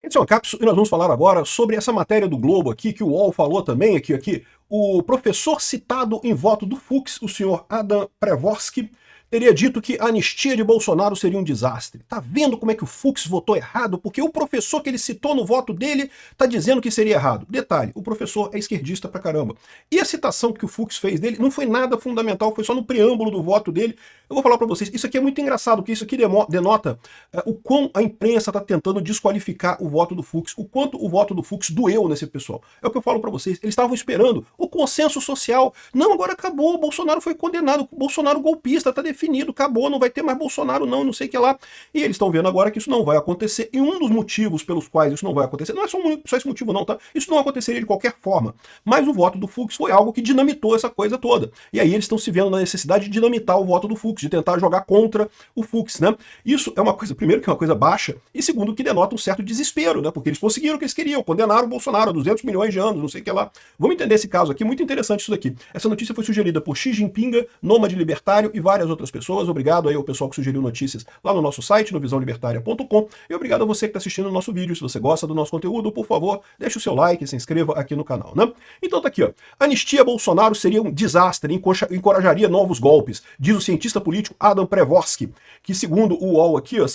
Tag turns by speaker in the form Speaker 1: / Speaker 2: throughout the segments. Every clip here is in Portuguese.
Speaker 1: Esse é uma cápsula e nós vamos falar agora sobre essa matéria do Globo aqui, que o UOL falou também aqui. O professor citado em voto do Fux, o senhor Adam Pravorsky, teria dito que a anistia de Bolsonaro seria um desastre. Tá vendo como é que o Fux votou errado? Porque o professor que ele citou no voto dele tá dizendo que seria errado. Detalhe, o professor é esquerdista pra caramba. E a citação que o Fux fez dele não foi nada fundamental, foi só no preâmbulo do voto dele. Eu vou falar pra vocês, isso aqui é muito engraçado, porque isso aqui denota o quão a imprensa tá tentando desqualificar o voto do Fux, o quanto o voto do Fux doeu nesse pessoal. É o que eu falo pra vocês, eles estavam esperando o consenso social. Não, agora acabou, o Bolsonaro foi condenado, o Bolsonaro golpista, tá definido, acabou, não vai ter mais Bolsonaro não sei o que lá. E eles estão vendo agora que isso não vai acontecer, e um dos motivos pelos quais isso não vai acontecer, não é só esse motivo não, tá? Isso não aconteceria de qualquer forma, mas o voto do Fux foi algo que dinamitou essa coisa toda. E aí eles estão se vendo na necessidade de dinamitar o voto do Fux, de tentar jogar contra o Fux, né? Isso é uma coisa, primeiro, que é uma coisa baixa, e segundo, que denota um certo desespero, né? Porque eles conseguiram o que eles queriam, condenaram o Bolsonaro a 200 milhões de anos, não sei o que lá. Vamos entender esse caso aqui, muito interessante isso daqui. Essa notícia foi sugerida por Xi Jinping, Nômade Libertário e várias outras pessoas. Obrigado aí ao pessoal que sugeriu notícias lá no nosso site, no visãolibertaria.com, e obrigado a você que está assistindo o nosso vídeo. Se você gosta do nosso conteúdo, por favor, deixe o seu like e se inscreva aqui no canal, né? Então tá aqui, ó. Anistia Bolsonaro seria um desastre, encorajaria novos golpes, diz o cientista político Adam Pravorsky, que segundo o UOL aqui, ó,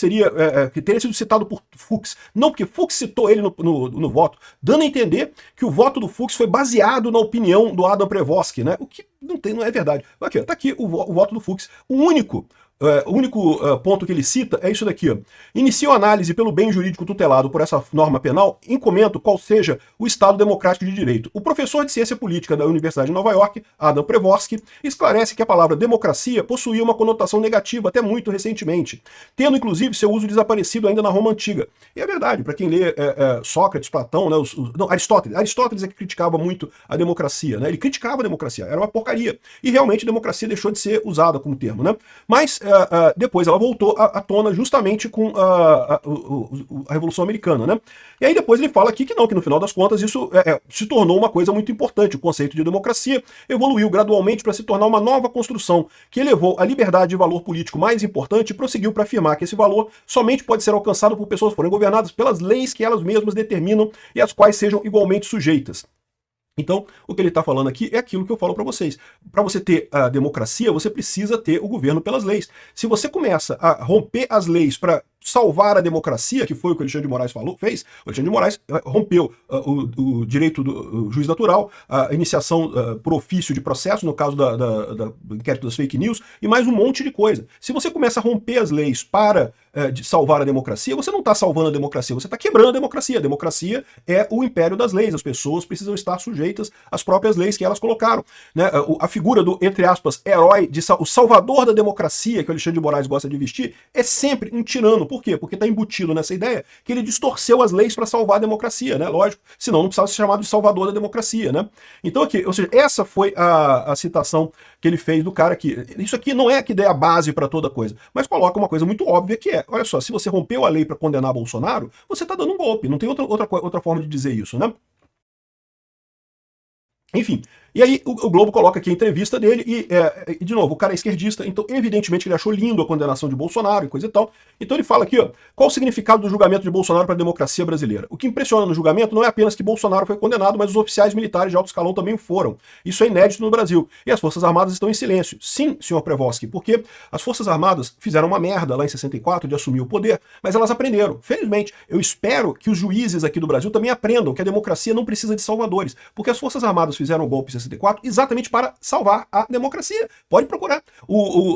Speaker 1: que teria sido citado por Fux. Não, porque Fux citou ele no voto, dando a entender que o voto do Fux foi baseado na opinião do Adam Pravorsky, né? O que não é verdade. Aqui, ó, tá aqui o voto do Fux. O único ponto que ele cita é isso daqui. Ó. Inicia a análise pelo bem jurídico tutelado por essa norma penal em comento qual seja o Estado democrático de direito. O professor de ciência política da Universidade de Nova York, Adam Pravorsky, esclarece que a palavra democracia possuía uma conotação negativa até muito recentemente, tendo inclusive seu uso desaparecido ainda na Roma Antiga. E é verdade, para quem lê Sócrates, Platão, né, Aristóteles é que criticava muito a democracia, né? Ele criticava a democracia, era uma porcaria. E realmente a democracia deixou de ser usada como termo, né? Mas depois ela voltou à tona justamente com a Revolução Americana, né? E aí depois ele fala aqui que não, que no final das contas isso se tornou uma coisa muito importante. O conceito de democracia evoluiu gradualmente para se tornar uma nova construção que elevou a liberdade de valor político mais importante e prosseguiu para afirmar que esse valor somente pode ser alcançado por pessoas que forem governadas pelas leis que elas mesmas determinam e às quais sejam igualmente sujeitas. Então, o que ele está falando aqui é aquilo que eu falo para vocês. Para você ter a democracia, você precisa ter o governo pelas leis. Se você começa a romper as leis para salvar a democracia, que foi o que o Alexandre de Moraes fez, o Alexandre de Moraes rompeu o direito do juiz natural, a iniciação por ofício de processo, no caso do inquérito das fake news, e mais um monte de coisa. Se você começa a romper as leis para de salvar a democracia, você não está salvando a democracia, você está quebrando a democracia. A democracia é o império das leis, as pessoas precisam estar sujeitas às próprias leis que elas colocaram. Né? A figura do, entre aspas, herói, o salvador da democracia, que o Alexandre de Moraes gosta de vestir, é sempre um tirano. Por quê? Porque está embutido nessa ideia que ele distorceu as leis para salvar a democracia, né? Lógico, senão não precisava ser chamado de salvador da democracia, né? Então aqui, ou seja, essa foi a citação que ele fez do cara aqui. Isso aqui não é que dê a base para toda coisa, mas coloca uma coisa muito óbvia que é, olha só, se você rompeu a lei para condenar Bolsonaro, você está dando um golpe, não tem outra forma de dizer isso, né? Enfim, e aí o Globo coloca aqui a entrevista dele e de novo, o cara é esquerdista, então evidentemente ele achou lindo a condenação de Bolsonaro e coisa e tal. Então ele fala aqui, ó, qual o significado do julgamento de Bolsonaro para a democracia brasileira? O que impressiona no julgamento não é apenas que Bolsonaro foi condenado, mas os oficiais militares de alto escalão também foram. Isso é inédito no Brasil. E as Forças Armadas estão em silêncio. Sim, senhor Pravorsky, porque as Forças Armadas fizeram uma merda lá em 64 de assumir o poder, mas elas aprenderam. Felizmente, eu espero que os juízes aqui do Brasil também aprendam que a democracia não precisa de salvadores, porque as Forças Armadas fizeram o golpe em 64 exatamente para salvar a democracia. Pode procurar.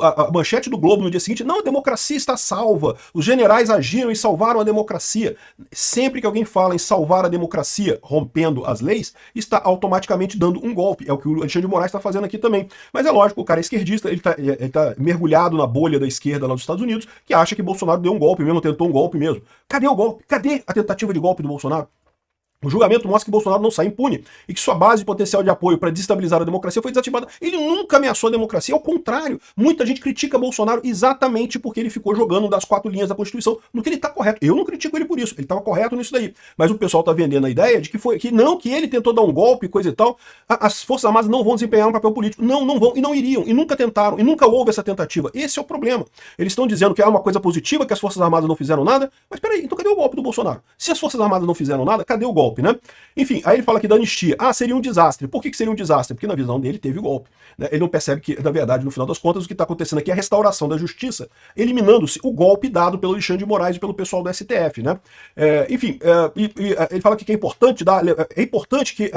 Speaker 1: A manchete do Globo no dia seguinte, não, a democracia está salva, os generais agiram e salvaram a democracia. Sempre que alguém fala em salvar a democracia rompendo as leis, está automaticamente dando um golpe. É o que o Alexandre de Moraes está fazendo aqui também. Mas é lógico, o cara é esquerdista, ele tá mergulhado na bolha da esquerda lá dos Estados Unidos, que acha que Bolsonaro deu um golpe mesmo, tentou um golpe mesmo. Cadê o golpe? Cadê a tentativa de golpe do Bolsonaro? O julgamento mostra que Bolsonaro não sai impune e que sua base potencial de apoio para desestabilizar a democracia foi desativada. Ele nunca ameaçou a democracia, ao contrário. Muita gente critica Bolsonaro exatamente porque ele ficou jogando das 4 linhas da Constituição, no que ele está correto. Eu não critico ele por isso, ele estava correto nisso daí. Mas o pessoal está vendendo a ideia de que que ele tentou dar um golpe, coisa e tal. As Forças Armadas não vão desempenhar um papel político. Não, não vão e não iriam, e nunca tentaram, e nunca houve essa tentativa. Esse é o problema. Eles estão dizendo que é uma coisa positiva, que as Forças Armadas não fizeram nada, mas peraí, então cadê o golpe do Bolsonaro? Se as Forças Armadas não fizeram nada, cadê o golpe, né? Enfim, aí ele fala aqui da anistia. Ah, seria um desastre. Por que seria um desastre? Porque na visão dele teve o golpe, né? Ele não percebe que, na verdade, no final das contas, o que está acontecendo aqui é a restauração da justiça, eliminando-se o golpe dado pelo Alexandre de Moraes e pelo pessoal do STF, né? Ele fala que é importante que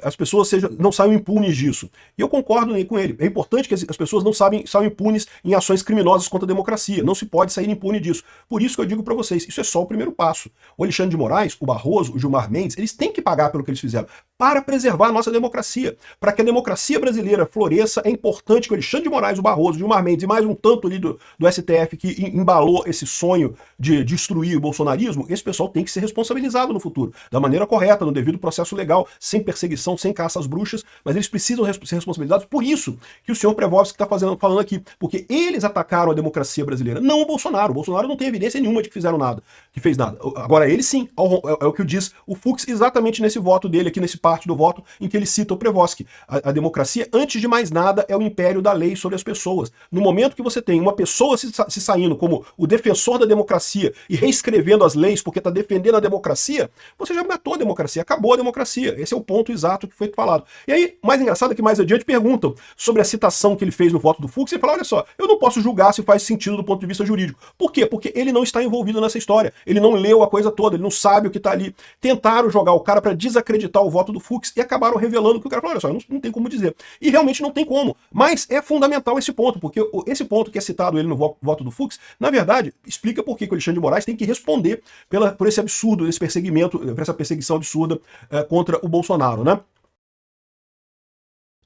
Speaker 1: as pessoas não saiam impunes disso. E eu concordo com ele. É importante que as pessoas não saiam impunes em ações criminosas contra a democracia. Não se pode sair impune disso. Por isso que eu digo para vocês, isso é só o primeiro passo. O Alexandre de Moraes, o Barroso, o Gilmar Mendes, eles têm que pagar pelo que eles fizeram para preservar a nossa democracia. Para que a democracia brasileira floresça, é importante que o Alexandre de Moraes, o Barroso, o Gilmar Mendes e mais um tanto ali do STF que embalou esse sonho de destruir o bolsonarismo, esse pessoal tem que ser responsabilizado no futuro, da maneira correta, no devido processo legal, sem perseguição, sem caça às bruxas, mas eles precisam ser responsabilizados. Por isso que o senhor Prevosky está falando aqui, porque eles atacaram a democracia brasileira, não o Bolsonaro. O Bolsonaro não tem evidência nenhuma de que fizeram nada, que fez nada. Agora ele sim, é o que diz o Fux exatamente nesse voto dele, aqui nesse parte do voto, em que ele cita o Prevosky. A democracia, antes de mais nada, é o império da lei sobre as pessoas. No momento que você tem uma pessoa se saindo como o defensor da democracia e reescrevendo as leis porque está defendendo a democracia, você já matou a democracia, acabou a democracia. Esse é o ponto exato que foi falado. E aí, mais engraçado é que mais adiante perguntam sobre a citação que ele fez no voto do Fux, e ele fala, olha só, eu não posso julgar se faz sentido do ponto de vista jurídico. Por quê? Porque ele não está envolvido nessa história. Ele não leu a coisa toda, ele não sabe o que está ali. Tentaram jogar o cara para desacreditar o voto do Fux e acabaram revelando que o cara falou, olha só, não tem como dizer. E realmente não tem como. Mas é fundamental esse ponto, porque esse ponto que é citado ele no voto do Fux, na verdade, explica por que o Alexandre de Moraes tem que responder por esse absurdo, esse perseguimento, por essa perseguição absurda contra o Bolsonaro, né?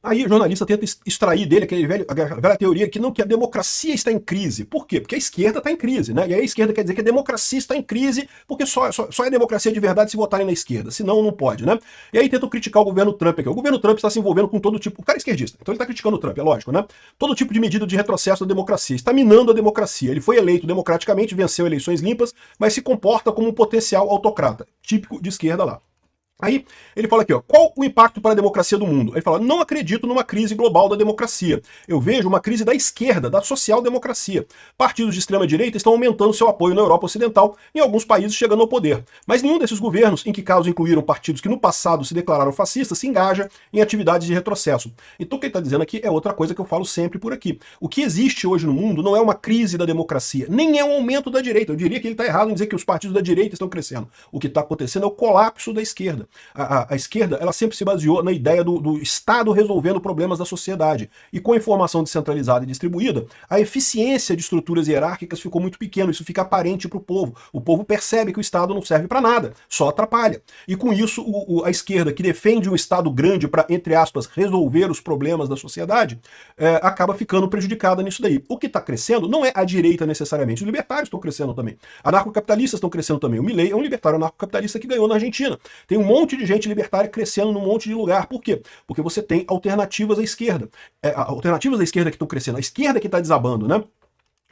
Speaker 1: Aí o jornalista tenta extrair dele a velha teoria que a democracia está em crise. Por quê? Porque a esquerda está em crise, né? E aí a esquerda quer dizer que a democracia está em crise porque só é democracia de verdade se votarem na esquerda, senão não pode, né? E aí tentam criticar o governo Trump aqui. O governo Trump está se envolvendo com todo tipo... O cara é esquerdista, então ele está criticando o Trump, é lógico, né? Todo tipo de medida de retrocesso da democracia. Está minando a democracia. Ele foi eleito democraticamente, venceu eleições limpas, mas se comporta como um potencial autocrata, típico de esquerda lá. Aí ele fala aqui, ó, qual o impacto para a democracia do mundo? Ele fala, não acredito numa crise global da democracia. Eu vejo uma crise da esquerda, da social-democracia. Partidos de extrema-direita estão aumentando seu apoio na Europa Ocidental, em alguns países chegando ao poder. Mas nenhum desses governos, em que caso incluíram partidos que no passado se declararam fascistas, se engaja em atividades de retrocesso. Então o que ele está dizendo aqui é outra coisa que eu falo sempre por aqui. O que existe hoje no mundo não é uma crise da democracia, nem é um aumento da direita. Eu diria que ele está errado em dizer que os partidos da direita estão crescendo. O que está acontecendo é o colapso da esquerda. A esquerda, ela sempre se baseou na ideia do Estado resolvendo problemas da sociedade. E com a informação descentralizada e distribuída, a eficiência de estruturas hierárquicas ficou muito pequena. Isso fica aparente para o povo. O povo percebe que o Estado não serve para nada, só atrapalha. E com isso, a esquerda, que defende um Estado grande para, entre aspas, resolver os problemas da sociedade, acaba ficando prejudicada nisso daí. O que está crescendo não é a direita necessariamente. Os libertários estão crescendo também. Anarcocapitalistas estão crescendo também. O Milei é um libertário anarcocapitalista que ganhou na Argentina. Tem um monte de gente libertária crescendo num monte de lugar. Por quê? Porque você tem alternativas à esquerda. Alternativas à esquerda que estão crescendo. A esquerda que está desabando, né?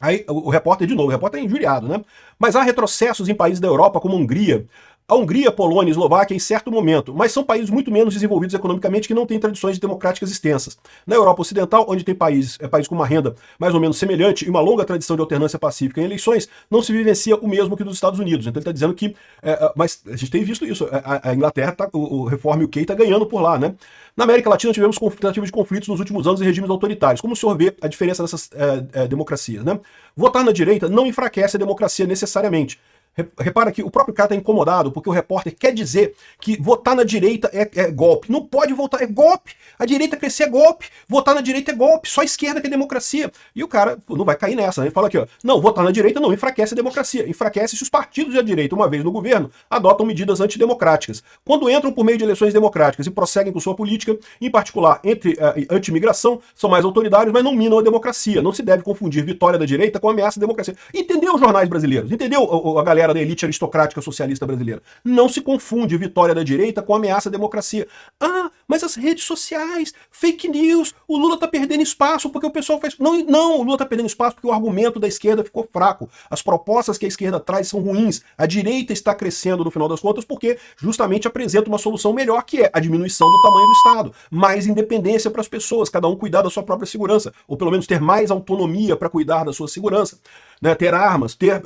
Speaker 1: Aí o repórter, de novo, o repórter é injuriado, né? Mas há retrocessos em países da Europa, como a Hungria, a Hungria, Polônia e Eslováquia em certo momento, mas são países muito menos desenvolvidos economicamente que não têm tradições democráticas extensas. Na Europa Ocidental, onde tem país com uma renda mais ou menos semelhante e uma longa tradição de alternância pacífica em eleições, não se vivencia o mesmo que nos Estados Unidos. Então ele está dizendo que... mas a gente tem visto isso. A Inglaterra, o Reform UK está ganhando por lá, né? Na América Latina tivemos tentativas de conflitos nos últimos anos em regimes autoritários. Como o senhor vê a diferença dessas democracias, né? Votar na direita não enfraquece a democracia necessariamente. Repara que o próprio cara está incomodado porque o repórter quer dizer que votar na direita é golpe. Não pode votar, é golpe. A direita crescer é golpe. Votar na direita é golpe. Só a esquerda que é democracia. E o cara não vai cair nessa, né? Ele fala aqui, ó, não, votar na direita não enfraquece a democracia. Enfraquece se os partidos da direita, uma vez no governo, adotam medidas antidemocráticas. Quando entram por meio de eleições democráticas e prosseguem com sua política, em particular entre anti-imigração, são mais autoritários, mas não minam a democracia. Não se deve confundir vitória da direita com ameaça à democracia. Entendeu os jornais brasileiros? Entendeu a galera galera da elite aristocrática socialista brasileira. Não se confunde vitória da direita com ameaça à democracia. Ah, mas as redes sociais, fake news, o Lula tá perdendo espaço porque o pessoal faz... Não, o Lula tá perdendo espaço porque o argumento da esquerda ficou fraco. As propostas que a esquerda traz são ruins. A direita está crescendo no final das contas porque justamente apresenta uma solução melhor, que é a diminuição do tamanho do Estado, mais independência para as pessoas, cada um cuidar da sua própria segurança, ou pelo menos ter mais autonomia para cuidar da sua segurança, né? Ter armas, ter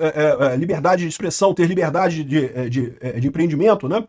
Speaker 1: liberdade de expressão, ter liberdade de empreendimento, né?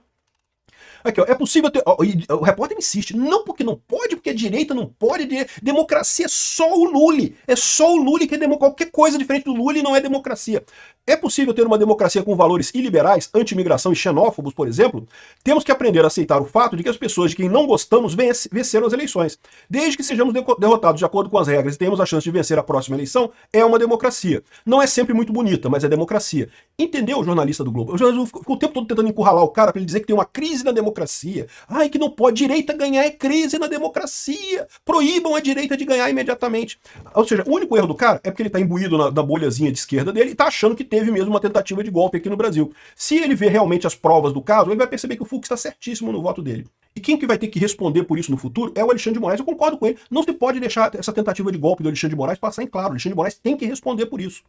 Speaker 1: Aqui, ó, é possível ter... Ó, o repórter insiste, não porque não pode, porque a direita não pode, democracia é só o Lula. É só o Lula que é qualquer coisa diferente do Lula e não é democracia. É possível ter uma democracia com valores iliberais, anti-imigração e xenófobos, por exemplo? Temos que aprender a aceitar o fato de que as pessoas de quem não gostamos venceram as eleições. Desde que sejamos derrotados de acordo com as regras e tenhamos a chance de vencer a próxima eleição, é uma democracia. Não é sempre muito bonita, mas é democracia. Entendeu o jornalista do Globo? O jornalista ficou o tempo todo tentando encurralar o cara para ele dizer que tem uma crise na democracia. Ai, que não pode. Direita ganhar é crise na democracia. Proíbam a direita de ganhar imediatamente. Ou seja, o único erro do cara é porque ele tá imbuído na bolhazinha de esquerda dele e tá achando que teve mesmo uma tentativa de golpe aqui no Brasil. Se ele ver realmente as provas do caso, ele vai perceber que o Fux está certíssimo no voto dele. E quem que vai ter que responder por isso no futuro é o Alexandre de Moraes. Eu concordo com ele. Não se pode deixar essa tentativa de golpe do Alexandre de Moraes passar em claro. O Alexandre de Moraes tem que responder por isso.